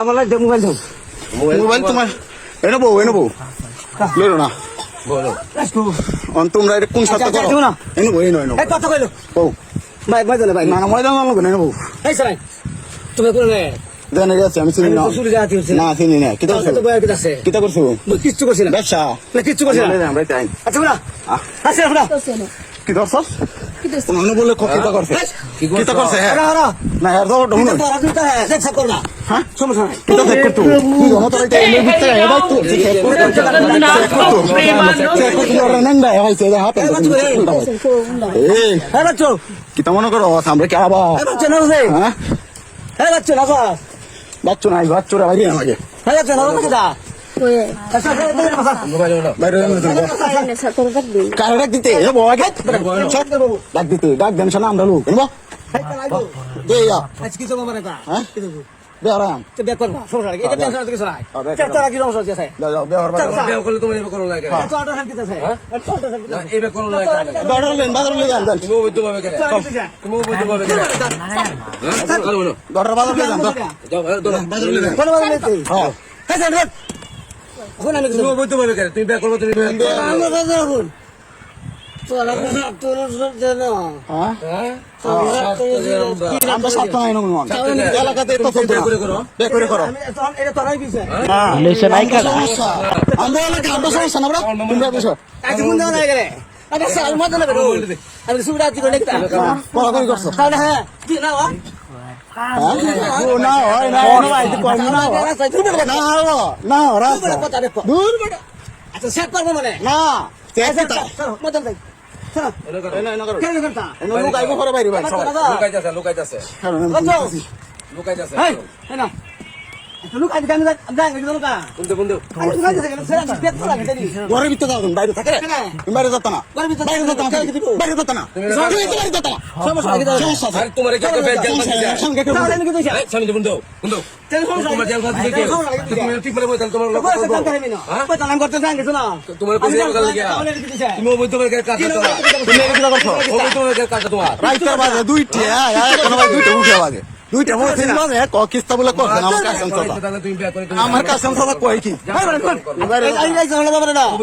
আমার দে মোবাইল দাও মোবাইল তোমার এনে বউ লইলো না বলো অন তোমরা এটা কোন সাথে করো এনে বউ এনে এই কথা কইলো বউ ভাই ভাই ভাই না না মোবাইল দাও না এনে বউ এই সরাই তুমি কোন নে জানা গেছে আমি চিনি না শুরু যাতে হচ্ছে না চিনি না কি করছো তো বয় কি আছে কি করছো কিচ্ছু করছিস না ব্যবসা না কিচ্ছু করছিস না আমরা তাই আচ্ছা বলা আচ্ছা বলা কি করছস তুমি বলে কি করছে কি করছে হ্যাঁ আরে না এর দাও ঢুন তো আর তুই দেখ সব করনা হ্যাঁ সমস্যা নাই কি তো দেখ করতো তুই জমা তো এটা এনে দিতে এবার তো চেক করতো আর নেন দা হইছে দা হাতে এই হ্যাঁ বাচ্চো কি তো মনে করো আমরা কি আবার হ্যাঁ বাচ্চো না রে হ্যাঁ হ্যাঁ বাচ্চো না বাচ্চা নাই বাচ্চারা বাইরে আমাকে হ্যাঁ বাচ্চো না তো দা কার ডাক দিতে এ বাবা কে ডাক দিতে ডাক দেন শোনা আমরা লোক এনবো দে ইয়া আজকে তো মানে কা হ্যাঁ দে আরাম তো বেক করবা সমস্যা নাই এটা টেনশন আছে কিছু নাই চারটা কি সমস্যা আছে যাও বে আর বেও করলে তুমি এবে করো লাগে তো অর্ডার শান্তি আছে হ্যাঁ অর্ডার শান্তি আছে এবে করো লাগে বাজার লেন যান তুমি বৈদ্য ভাবে করে তুমি বৈদ্য ভাবে করে হ্যাঁ বলো ডর বাজার লে যান যাও বাজার লে যান কোন মানে নেই হ্যাঁ হ্যাঁ স্যার কোন আমি তুমি বৈদ্য ভাবে করে তুমি বে করবে তুমি আমরা দাদা কোন তোর জানো হ্যাঁ হ্যাঁ আমরা সাত নাই নন এলাকাতে তো চলতে বে করে করো আমি এটা তোরাই বিষয় লইছে নাই কাটা আমরা এলাকা আমরা সমস্যা না বড় তুমি বিষয় আজ কোন দাও না গেলে আরে সাল মত না বেরো আমি সুবিধা দিতে লিখতা বড় করে করছো তাহলে হ্যাঁ তুই না ও ও না হয় না ভাই কম না না ওরা কথা দেখো দূর বড় আচ্ছা সেট করব মানে না মত দেখ কেন করতা লোক আইবো করে বাইরে ভাই সবাই লুকাইতাছে লুকাইতাছে হ্যাঁ না লোক আজ গান গান লোক বন্ধু বন্ধু ঘরের ভিতরে যাও বাইরে থাকে বাইরে যেত না বাইরে যেত না বাইরে যেত না বাইরে যেত না সমস্যা আছে আরে তোমার কি একটা বেল জাল দিছে সঙ্গে কেউ এই সামনে বন্ধু বন্ধু তোমার জাল দিছে কি তুমি ঠিক বলে বলতে তোমার লোক তোমার কই জাল লাগা তুমি বৈদ্য ভাবে কাজ করো তুমি কি করছো বৈদ্য ভাবে কাজ তোমার রাইটার বাজে দুইটা এখন ভাই দুইটা উঠে বাজে দুইটা বলছেন মানে কিস্তা বলে করছেন আমার কাছে তাহলে তুমি বে করে আমার কাছে সব কই কি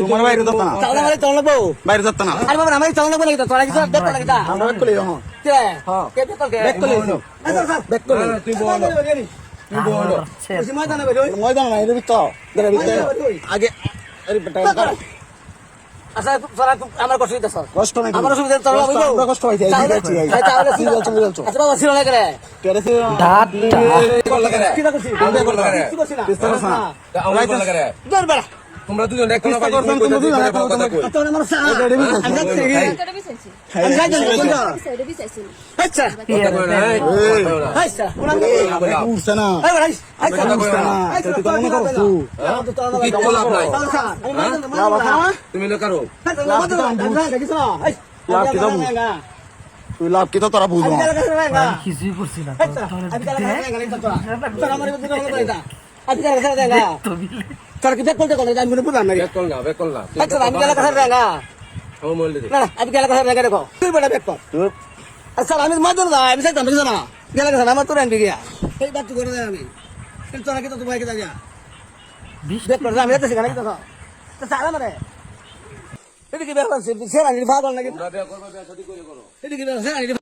তোমার বাইরে যেত না বাইরে যেত না আমরা কইলে হ্যাঁ ব্যাক করে তুই বলো তুই বলো ময়দান নাই এর ভিতর আগে আরে বেটা আমার কষ্ট দিতেছ কষ্ট নাই আমার অসুবিধা তোর আমরা কষ্ট হইছে এই দিচ্ছি আচ্ছা বাবা ছিল না করে কেরেছে কল লাগা রে কি করছিস আমি কল লাগা রে কি করছিস না কিস্তা করছ না আমি কল লাগা রে দর বেড়া তোমরা দুজন এক কিস্তা করছেন তোমরা দুজন কথা কই তোর আমার সাহা আমি যাচ্ছি আচ্ছা কথা কই না আচ্ছা উঠছে না এই ভাই আচ্ছা উঠছে না তুই তো মনে করছ কি কল আপ নাই তুমি লোকারো তুই লাভ কি তো তোরা বুঝবো কিছুই করছি না তোর কি বেক করতে করতে আমি মনে বুঝলাম না বে কল না আচ্ছা আমি গেলে কথা রেঙ্গা ও মল্লি না আমি গেলে কথা রেঙ্গা দেখো তুই বড় বেক কর আচ্ছা আমি মাদুর না আমি সাইতাম বুঝছ না গেলে কথা আমার তোর আনবি গিয়া এই বাত করে দেয় আমি তোরা কি তো তোমাকে দাও বেক কর আমি এটা সেখানে দেখো তো সারা মানে এদিকে বের করছিস সেরা ভাগ নাকি তোমরা বে করবে বে শাদি করে করো এদিকে বের সেরা